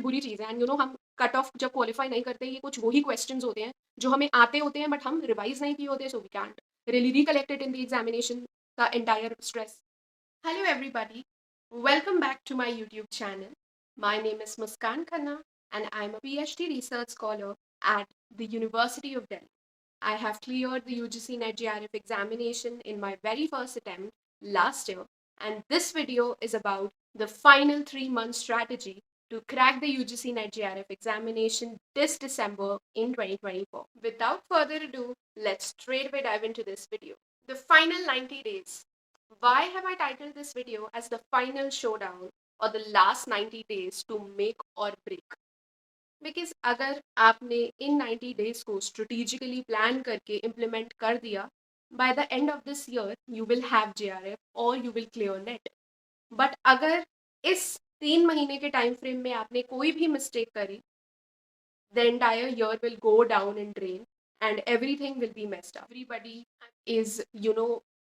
बुरी चीज़ है। एंड हम कट ऑफ जब क्वालिफाई नहीं करते, ये कुछ वही क्वेश्चंस होते हैं जो हमें आते होते हैं बट हम रिवाइज नहीं किए होते, so we can't really recollect it in the examination, the entire stress. Hello everybody, welcome back to my YouTube channel. My name is Muskan Khanna and I'm a PhD research scholar at the University of Delhi. I have cleared the UGC NET JRF examination in my very first attempt last year, and this video is about the final 3 month strategy to crack the UGC NET JRF examination this December in 2024. Without further ado, let's straightaway dive into this video. The final 90 days. Why have I titled this video as the final showdown or the last 90 days to make or break? Because अगर आपने इन 90 days को strategically plan करके implement कर दिया, by the end of this year you will have JRF और you will clear net. But अगर इस 3 महीने के टाइम फ्रेम में आपने कोई भी मिस्टेक करी, the entire year will go down in drain and everything will be messed up. Everybody is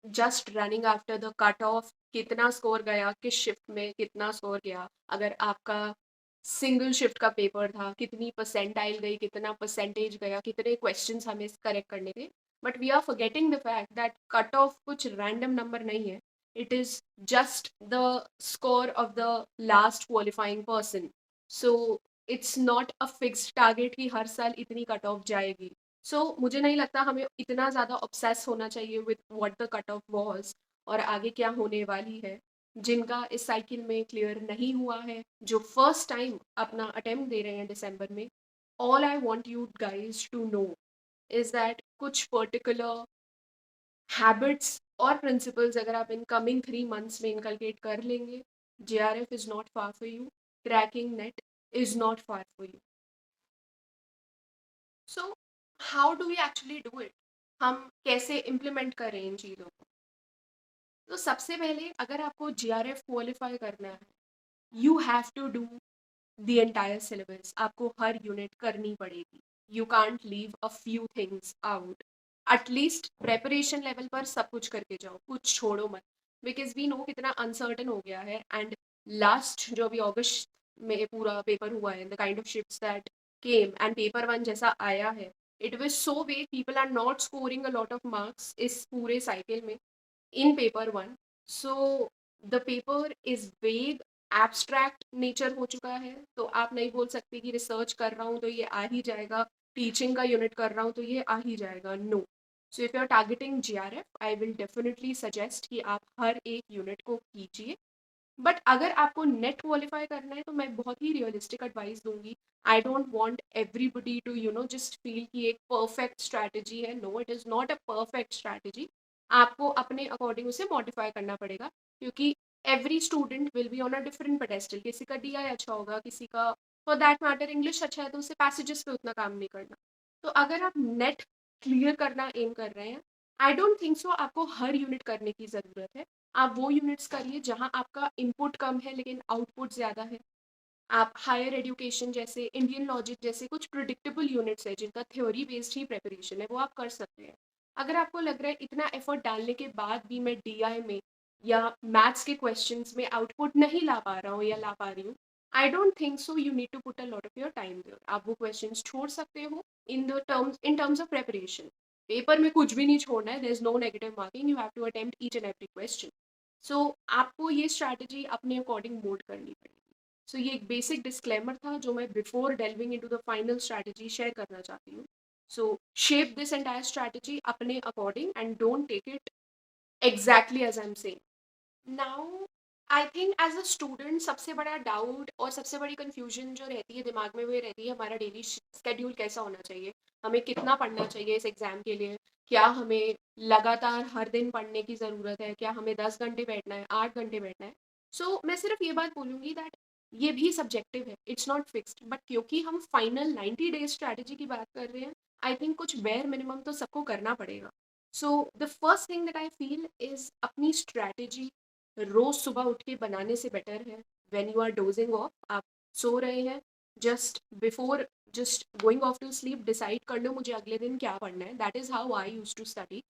just running after the cut off, कितना स्कोर गया, किस शिफ्ट में कितना स्कोर गया, अगर आपका सिंगल शिफ्ट का पेपर था, कितनी परसेंटाइल गई, कितना परसेंटेज गया, कितने क्वेश्चंस हमें करेक्ट करने थे. But we are forgetting the fact that cut off कुछ रैंडम नंबर नहीं है. It is just the score of the last qualifying person. So it's not a fixed target कि हर साल इतनी कट ऑफ जाएगी. सो मुझे नहीं लगता हमें इतना ज़्यादा ऑब्सेस होना चाहिए with what the cut off was और आगे क्या होने वाली है. जिनका इस साइकिल में क्लियर नहीं हुआ है, जो फर्स्ट टाइम अपना अटेम्प्ट दे रहे हैं दिसंबर में, all I want you guys to know is that कुछ पर्टिकुलर हैबिट्स और प्रिंसिपल्स अगर आप इन कमिंग 3 मंथ्स में इनकलकेट कर लेंगे, JRF is not far for you, cracking NET is not far for you. So how do we actually do it? हम कैसे इम्प्लीमेंट करें इन चीज़ों को? तो सबसे पहले अगर आपको JRF क्वालिफाई करना है, you have to do the entire syllabus. आपको हर यूनिट करनी पड़ेगी. You can't leave a few things out. At least preparation level पर सब कुछ करके जाओ, कुछ छोड़ो मत. बिकॉज वी नो कितना अनसर्टन हो गया है. एंड लास्ट जो अभी अगस्त में पूरा पेपर हुआ है, the kind of shifts that came and paper one जैसा आया है, it was so way people are not scoring a lot of marks इस पूरे साइकिल में in paper one. So the paper is vague, abstract nature हो चुका है. तो आप नहीं बोल सकते कि रिसर्च कर रहा हूँ तो ये आ ही जाएगा, टीचिंग का यूनिट कर रहा हूँ तो ये आ ही जाएगा. No. So if you are targeting JRF, I will definitely suggest कि आप हर एक यूनिट को कीजिए. बट अगर आपको नेट क्वालिफाई करना है तो मैं बहुत ही रियलिस्टिक एडवाइस दूंगी. I don't want everybody to just feel कि एक परफेक्ट स्ट्रैटेजी है. No, it is not a perfect strategy. आपको अपने अकॉर्डिंग उसे मॉडिफाई करना पड़ेगा, क्योंकि every student will be on a different pedestal. किसी का DI अच्छा होगा, किसी का फॉर दैट मैटर इंग्लिश अच्छा है, तो उससे पैसेजेस पे उतना काम नहीं करना. तो अगर आप नेट क्लियर करना एम कर रहे हैं, आई डोंट थिंक सो आपको हर यूनिट करने की ज़रूरत है. आप वो यूनिट्स करिए जहाँ आपका इनपुट कम है लेकिन आउटपुट ज़्यादा है. आप हायर एजुकेशन जैसे, इंडियन लॉजिक जैसे कुछ प्रिडिक्टेबल यूनिट्स है जिनका थ्योरी बेस्ड ही प्रिपरेशन है, वो आप कर सकते हैं. अगर आपको लग रहा है इतना एफर्ट डालने के बाद भी मैं DI में या मैथ्स के क्वेश्चंस में आउटपुट नहीं ला पा रहा हूँ या ला पा रही हूँ, I don't think so you need to put a lot of your time there. आप वो क्वेश्चंस छोड़ सकते हो in terms of preparation. Paper में कुछ भी नहीं छोड़ना है. There is no negative marking. You have to attempt each and every question. So आपको ये स्ट्रैटेजी अपने अकॉर्डिंग मोड करनी पड़ेगी. सो ये एक बेसिक डिस्क्लेमर था जो मैं before delving into the final strategy share करना चाहती हूँ. So shape this entire strategy अपने according and don't take it exactly as I am saying. Now I think as a student सबसे बड़ा डाउट और सबसे बड़ी कन्फ्यूजन जो रहती है दिमाग में, वो रहती है हमारा डेली स्केड्यूल कैसा होना चाहिए, हमें कितना पढ़ना चाहिए इस एग्ज़ाम के लिए, क्या हमें लगातार हर दिन पढ़ने की ज़रूरत है, क्या हमें 10 घंटे बैठना है, 8 घंटे बैठना है. सो मैं सिर्फ ये बात बोलूँगी दैट ये भी सब्जेक्टिव है, इट्स नॉट फिक्स्ड. बट क्योंकि हम फाइनल 90 डेज स्ट्रैटेजी की बात कर रहे हैं, आई थिंक कुछ बेयर मिनिमम तो सबको करना पड़ेगा. So the first thing that I feel is अपनी स्ट्रैटेजी रोज सुबह उठ के बनाने से बेटर है when you are dozing off. आप सो रहे हैं, just before just going off to sleep decide कर लो मुझे अगले दिन क्या पढ़ना है. That is how I use to study.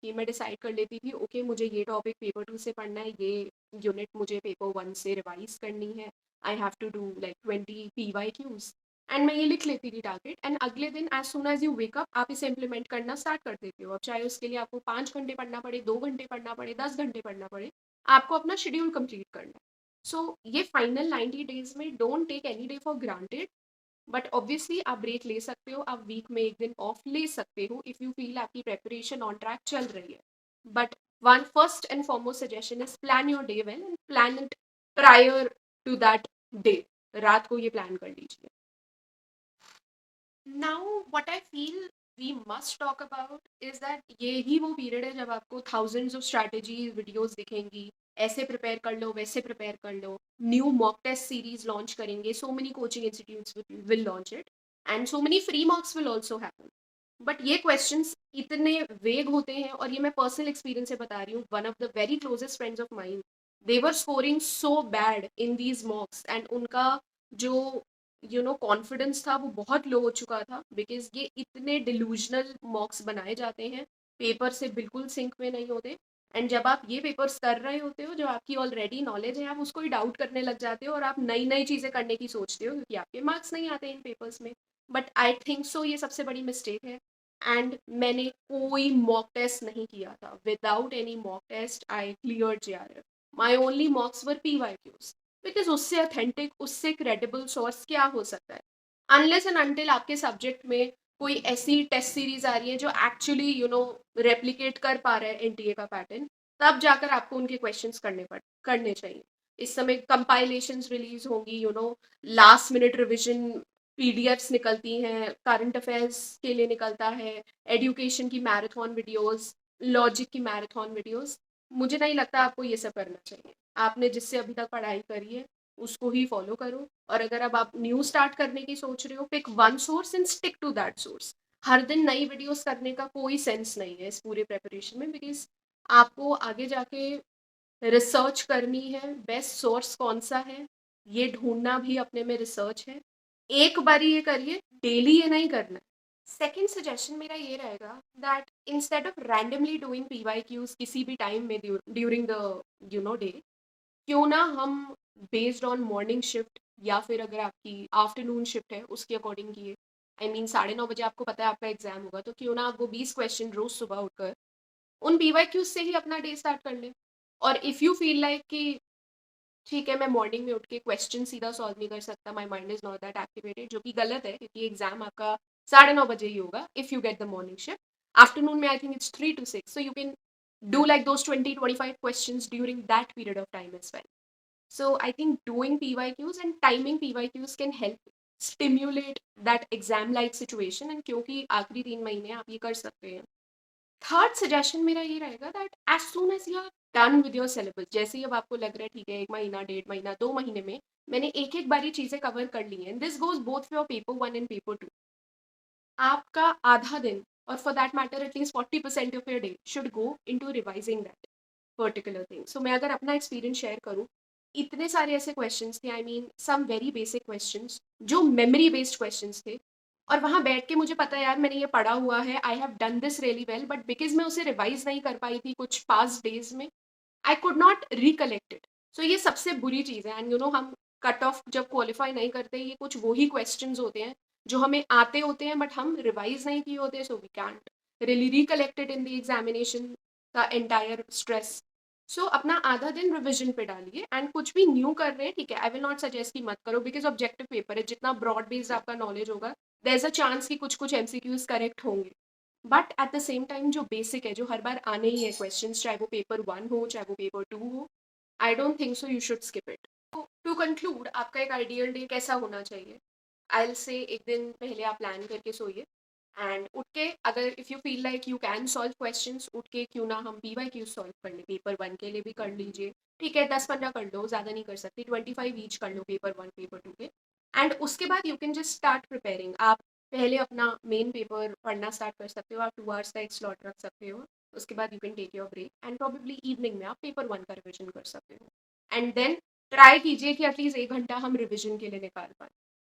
कि मैं डिसाइड कर लेती थी, ओके मुझे ये टॉपिक पेपर 2 से पढ़ना है, ये यूनिट मुझे पेपर 1 से रिवाइज करनी है, I have to do like 20 PYQs, and मैं ये लिख लेती थी टारगेट, एंड अगले दिन as soon as you wake up आप इसे इम्प्लीमेंट करना स्टार्ट कर देते हो। अब चाहे उसके लिए आपको 5 घंटे पढ़ना पड़े, 2 घंटे पढ़ना पड़े, 10 घंटे पढ़ना पड़े, आपको अपना शेड्यूल कंप्लीट करना है। सो ये फाइनल 90 डेज में don't take any day for granted, but obviously आप ब्रेक ले सकते हो, आप वीक में एक दिन ऑफ ले सकते हो इफ यू फील आपकी प्रेपरेशन ऑन ट्रैक चल रही है। But one first and foremost suggestion is plan your day well and plan it prior to that day. रात को ये प्लान कर लीजिए। Now what I feel we must talk about is that ये ही वो पीरियड है जब आपको थाउजेंड्स ऑफ स्ट्रैटेजीज वीडियोस दिखेंगी, ऐसे प्रिपेयर कर लो, वैसे प्रिपेयर कर लो, new mock test series launch करेंगे, so many coaching institutes will launch it, and so many free mocks will also happen. But ये क्वेश्चंस इतने वेग होते हैं, और ये मैं पर्सनल एक्सपीरियंस से बता रही हूँ, one of the very closest friends of mind, they were scoring so bad in these मॉक्स, and उनका जो कॉन्फिडेंस था वो बहुत लो हो चुका था, बिकॉज ये इतने डिल्यूजनल मॉक्स बनाए जाते हैं, पेपर से बिल्कुल सिंक में नहीं होते, एंड जब आप ये पेपर्स कर रहे होते हो जो आपकी ऑलरेडी नॉलेज है, आप उसको ही डाउट करने लग जाते हो, और आप नई नई चीज़ें करने की सोचते हो क्योंकि आपके मार्क्स नहीं आते इन पेपर्स में। बट आई थिंक सो ये सबसे बड़ी मिस्टेक है, एंड मैंने कोई मॉक टेस्ट नहीं किया था। Without any mock test I clear JRF। My only mocks were PYQs, because उससे अथेंटिक, उससे क्रेडिबल सोर्स क्या हो सकता है, अनलेस एंड अनटिल आपके सब्जेक्ट में कोई ऐसी टेस्ट सीरीज आ रही है जो एक्चुअली रेप्लिकेट कर पा रहा है NTA का पैटर्न, तब जाकर आपको उनके क्वेश्चंस करने चाहिए। इस समय कंपाइलेशंस रिलीज होंगी, लास्ट मिनट रिविजन PDFs निकलती हैं, करंट अफेयर्स के लिए निकलता है, एजुकेशन की मैराथन वीडियोस, लॉजिक की मैराथन वीडियोस। मुझे नहीं लगता आपको ये सब करना चाहिए। आपने जिससे अभी तक पढ़ाई करी है उसको ही फॉलो करो, और अगर अब आप न्यू स्टार्ट करने की सोच रहे हो, pick one source and stick to that source. हर दिन नई वीडियोस करने का कोई सेंस नहीं है इस पूरे प्रेपरेशन में, बिकॉज आपको आगे जाके रिसर्च करनी है, बेस्ट सोर्स कौन सा है ये ढूंढना भी अपने में रिसर्च है। एक बारी ये करिए, डेली ये नहीं करना। सेकेंड सजेशन मेरा ये रहेगा that instead of randomly doing PYQs किसी भी टाइम में ड्यूरिंग द डे, क्यों ना हम बेस्ड ऑन मॉर्निंग शिफ्ट या फिर अगर आपकी आफ्टरनून शिफ्ट है उसके अकॉर्डिंग किए। आई मीन 9:30 बजे आपको पता है आपका एग्जाम होगा, तो क्यों ना आप वो 20 क्वेश्चन रोज सुबह उठकर उन PYQs से ही अपना डे स्टार्ट कर लें। और इफ़ यू फील लाइक कि ठीक है मैं मॉर्निंग में उठ के क्वेश्चन सीधा सॉल्व नहीं कर सकता, my mind is not that activated, जो कि गलत है क्योंकि एग्जाम आपका 9:30 बजे ही होगा if you get the morning shift. Afternoon में I think it's 3 to 6, so you can do like those 20-25 questions during that period of time as well. So I think doing PYQs and timing PYQs can help stimulate that exam like situation, and क्योंकि आखिरी 3 महीने आप ये कर सकते हैं। Third suggestion मेरा ये रहेगा that as soon as you are done with your syllabus, जैसे ही अब आपको लग रहा है ठीक है 1 महीना, 1.5 महीना, 2 महीने में मैंने एक एक बारी चीजें कवर कर ली हैं, this goes both for paper 1 and paper 2, आपका आधा दिन, और for that matter at least 40% of your day should go into revising that particular thing. So मैं अगर अपना एक्सपीरियंस शेयर करूँ, इतने सारे ऐसे क्वेश्चंस थे, I mean some very basic questions जो मेमोरी बेस्ड क्वेश्चंस थे, और वहाँ बैठ के मुझे पता है यार मैंने ये पढ़ा हुआ है, I have done this really well, but because मैं उसे रिवाइज नहीं कर पाई थी कुछ पास्ट डेज में, I could not recollect it. So ये सबसे बुरी चीज़ है, एंड हम कट ऑफ जब क्वालिफाई नहीं करते, ये कुछ वही क्वेश्चन होते हैं जो हमें आते होते हैं बट हम रिवाइज नहीं किए होते, so we can't really recollected in the examination का एंटायर स्ट्रेस। सो अपना आधा दिन रिविजन पे डालिए, एंड कुछ भी न्यू कर रहे हैं ठीक है, आई विल नॉट सजेस्ट कि मत करो बिकॉज ऑब्जेक्टिव पेपर है, जितना ब्रॉड बेस्ड आपका नॉलेज होगा देयर इज अ चांस कि कुछ कुछ MCQs करेक्ट होंगे, but at the same time जो बेसिक है, जो हर बार आने ही है क्वेश्चन, चाहे वो पेपर 1 हो चाहे वो पेपर 2 हो, I don't think so you should skip it. To conclude, आपका एक आइडियल डे कैसा होना चाहिए? आई से एक दिन पहले आप प्लान करके सोइए, एंड उठ के अगर if you feel like you can solve questions, उठ के क्यों ना हम PYQ सॉल्व कर लें, पेपर 1 के लिए भी कर लीजिए, ठीक है 10-15 कर लो, ज़्यादा नहीं कर सकती, 25 ईच कर लो पेपर 1 पेपर 2 के, एंड उसके बाद you can just start preparing. आप पहले अपना मेन पेपर पढ़ना स्टार्ट कर सकते हो, आप 2 आवर्स का एक स्लॉट रख सकते हो, उसके बाद you can take your break, and probably evening में आप पेपर 1 का रिविजन कर सकते हो, एंड देन ट्राई कीजिए कि एटलीस्ट 1 घंटा हम रिविजन के लिए निकाल पाए।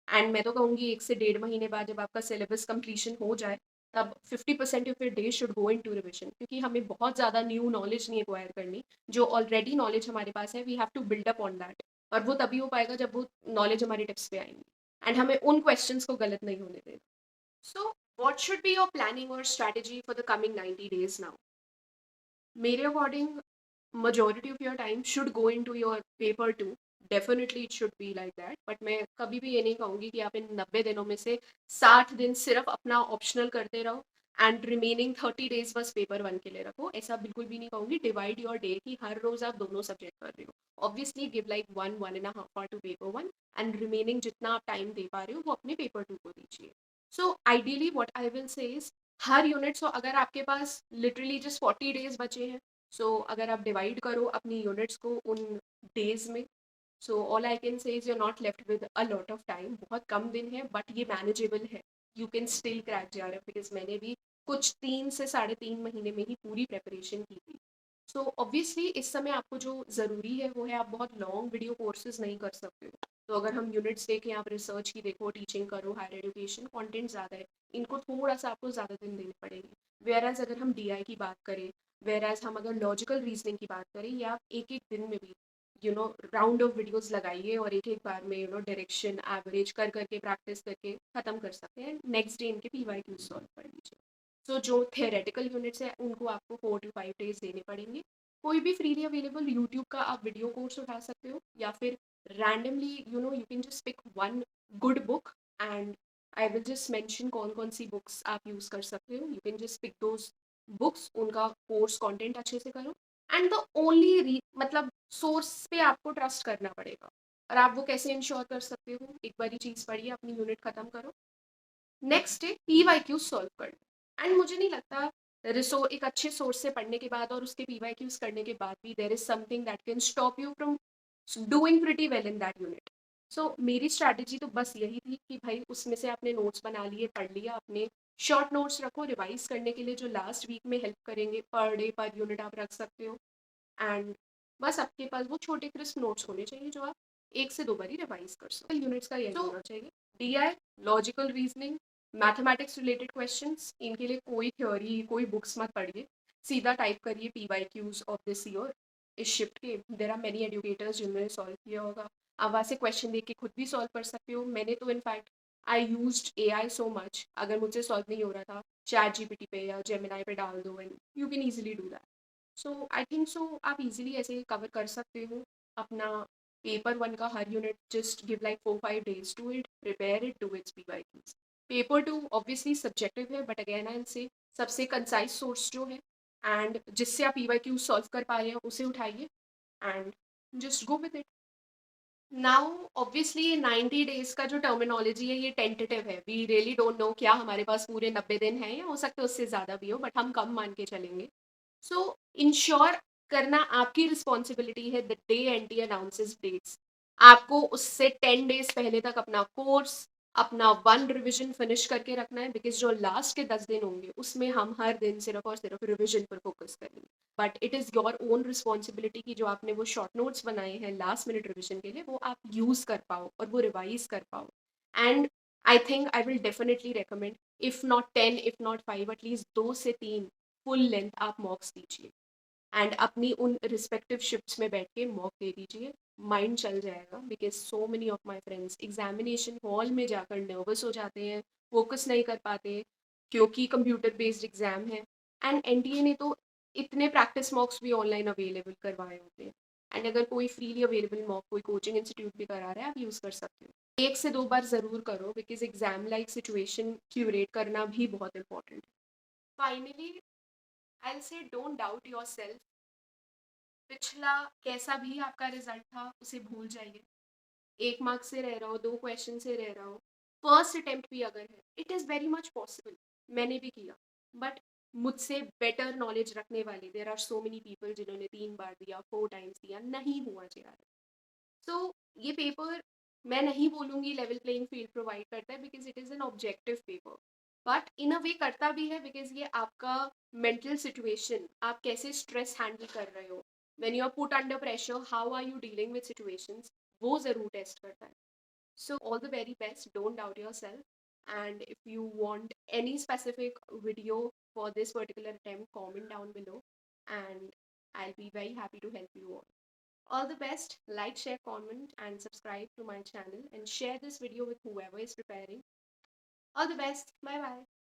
एंड मैं तो कहूँगी 1 से 1.5 महीने बाद जब आपका सिलेबस कंप्लीशन हो जाए, तब 50% of your day should go into revision, क्योंकि हमें बहुत ज़्यादा न्यू नॉलेज नहीं एक्वायर करनी, जो ऑलरेडी नॉलेज हमारे पास है we have to build up on that. और वो तभी हो पाएगा जब वो नॉलेज हमारी टिप्स पे आएंगी, एंड हमें उन क्वेश्चंस को गलत नहीं होने देना. So what should be your planning और strategy for the coming 90 days now? मेरे according majority of your time should go into your paper too. Definitely it should be like that. But मैं कभी भी ये नहीं कहूँगी कि आप इन 90 दिनों में से 60 दिन सिर्फ अपना ऑप्शनल करते रहो एंड रिमेनिंग 30 डेज बस पेपर वन के लिए रखो. ऐसा बिल्कुल भी नहीं कहूँगी. डिवाइड योर डे कि हर रोज आप दोनों सब्जेक्ट कर रहे हो. Obviously give like 1-1.5 hour to paper one, and remaining जितना आप टाइम दे पा रहे हो वो अपने पेपर टू को दीजिए. So ideally what I will say is हर यूनिट, सो अगर आपके पास लिटरली जस्ट 40 डेज बचे हैं, सो अगर आप डिवाइड करो अपनी यूनिट्स को उन डेज में, so all I can say is you're not left with a lot of time. बहुत कम दिन है बट ये मैनेजेबल है. You can still crack JRF, because मैंने भी कुछ 3 से 3.5 महीने में ही पूरी प्रेपरेशन की थी. सो ऑब्वियसली इस समय आपको जो ज़रूरी है वो है आप बहुत लॉन्ग वीडियो कोर्सेज नहीं कर सकते हो. तो अगर हम यूनिट्स देखें, आप रिसर्च की देखो, टीचिंग करो, हायर एजुकेशन कंटेंट ज़्यादा है, इनको थोड़ा सा आपको ज़्यादा दिन देने पड़ेंगे. वेयर एज अगर हम DI की बात करें, वेयर एज हम अगर लॉजिकल रीजनिंग की बात करें, या आप एक एक दिन में भी राउंड ऑफ वीडियोस लगाइए और एक एक बार में डायरेक्शन एवरेज कर करके प्रैक्टिस करके खत्म कर सकते हैं. नेक्स्ट डे इनके PYQ सॉल्व कर लीजिए. सो जो थियोरेटिकल यूनिट्स है उनको आपको 4 to 5 डेज देने पड़ेंगे. कोई भी फ्रीली अवेलेबल यूट्यूब का आप वीडियो कोर्स उठा सकते हो, या फिर randomly you can just pick one good book, and I will just mention कौन कौन सी बुक्स आप यूज कर सकते हो. You can just pick those books, उनका कोर्स कंटेंट अच्छे से करो, एंड द ओनली मतलब सोर्स पे आपको ट्रस्ट करना पड़ेगा. और आप वो कैसे इंश्योर कर सकते हो? एक बारी चीज पढ़िए, अपनी यूनिट खत्म करो, नेक्स्ट डे PYQ सॉल्व कर लो. एंड मुझे नहीं लगता एक अच्छे सोर्स से पढ़ने के बाद और उसके PYQs करने के बाद भी there is something that can stop you from doing pretty well in that unit. So मेरी स्ट्रैटेजी तो बस यही थी कि भाई उसमें से आपने नोट्स बना लिए, पढ़ लिया, अपने शॉर्ट नोट्स रखो रिवाइज करने के लिए जो लास्ट वीक में हेल्प करेंगे. पर डे पर यूनिट आप रख सकते हो, एंड बस आपके पास वो छोटे क्रिस्प नोट्स होने चाहिए जो आप 1 से 2 बार रिवाइज कर सको. यूनिट्स का यही होना चाहिए. DI, logical reasoning, mathematics related questions, इनके लिए कोई थ्योरी कोई बुक्स मत पढ़िए. सीधा टाइप करिए PYQs ऑफ दिस ईयर इस शिफ्ट के. देर आर मेनी एजुकेटर्स जिन्होंने सॉल्व किया होगा. आप वहाँ से क्वेश्चन देख के खुद भी सॉल्व कर सकते हो. मैंने तो in fact I used AI so much. अगर मुझसे सॉल्व नहीं हो रहा था, ChatGPT पे या Gemini पे डाल दो and you can easily do that. So I think so आप इजीली ऐसे कवर कर सकते हो अपना पेपर वन का हर unit. Just give like 4-5 days to it, prepare it, do its PYQs. Paper two obviously subjective है, बट अगेन आई से सबसे कंसाइज सोर्स जो है एंड जिससे आप PYQ सॉल्व कर पा रहे हो उसे उठाइए and just go with it. Now obviously 90 days का जो टर्मिनोलॉजी है ये टेंटेटिव है. वी रियली डोंट नो क्या हमारे पास पूरे 90 दिन हैं, या हो सकता है उससे ज़्यादा भी हो, बट हम कम मान के चलेंगे. सो इंश्योर करना आपकी रिस्पॉन्सिबिलिटी है the day NT announces dates. आपको उससे 10 डेज पहले तक अपना कोर्स, अपना वन रिविजन फिनिश करके रखना है, बिकॉज जो लास्ट के 10 दिन होंगे उसमें हम हर दिन सिर्फ और सिर्फ रिविजन पर फोकस करेंगे. But it is your own responsibility कि जो आपने वो शॉर्ट नोट्स बनाए हैं लास्ट मिनट रिविजन के लिए वो आप यूज़ कर पाओ और वो रिवाइज कर पाओ. And I think I will definitely recommend, if not 10 if not 5, at least 2 से 3 फुल लेंथ आप मॉक्स दीजिए, एंड अपनी उन रिस्पेक्टिव शिफ्ट्स में बैठ के मॉक दे दीजिए. माइंड चल जाएगा, because so many of my friends examination hall में जाकर नर्वस हो जाते हैं, फोकस नहीं कर पाते क्योंकि कंप्यूटर बेस्ड एग्जाम है. एंड NTA ने तो इतने प्रैक्टिस मॉक्स भी ऑनलाइन अवेलेबल करवाए होते हैं. एंड अगर कोई फ्रीली अवेलेबल मॉक कोई कोचिंग इंस्टीट्यूट भी करा रहा है, आप यूज़ कर सकते हो. 1 से 2 बार ज़रूर करो, because exam like situation curate करना भी बहुत इंपॉर्टेंट है. फाइनली आई से डोंट डाउट योर सेल्फ. पिछला कैसा भी आपका रिजल्ट था उसे भूल जाइए. 1 मार्क से रह रहा हो, 2 क्वेश्चन से रह रहा हो, फर्स्ट अटेम्प्ट भी अगर है, it is very much possible. मैंने भी किया, बट मुझसे बेटर नॉलेज रखने वाले there are so many people जिन्होंने 3 बार दिया, 4 टाइम्स दिया, नहीं हुआ JRF. सो ये पेपर मैं नहीं बोलूँगी लेवल प्लेइंग फील्ड प्रोवाइड करता है, because it is an objective paper. But in a way करता भी है, बिकॉज ये आपका मेंटल सिचुएशन, आप कैसे स्ट्रेस हैंडल कर रहे हो, when you are put under pressure, how are you dealing with situations, वो ज़रूर टेस्ट करता है. So all the very best. Don't doubt yourself. And if you want any specific video for this particular attempt, comment down below, and I'll be very happy to help you all. All the best. Like, share, comment, and subscribe to my channel, and share this video with whoever is preparing. All the best. Bye bye.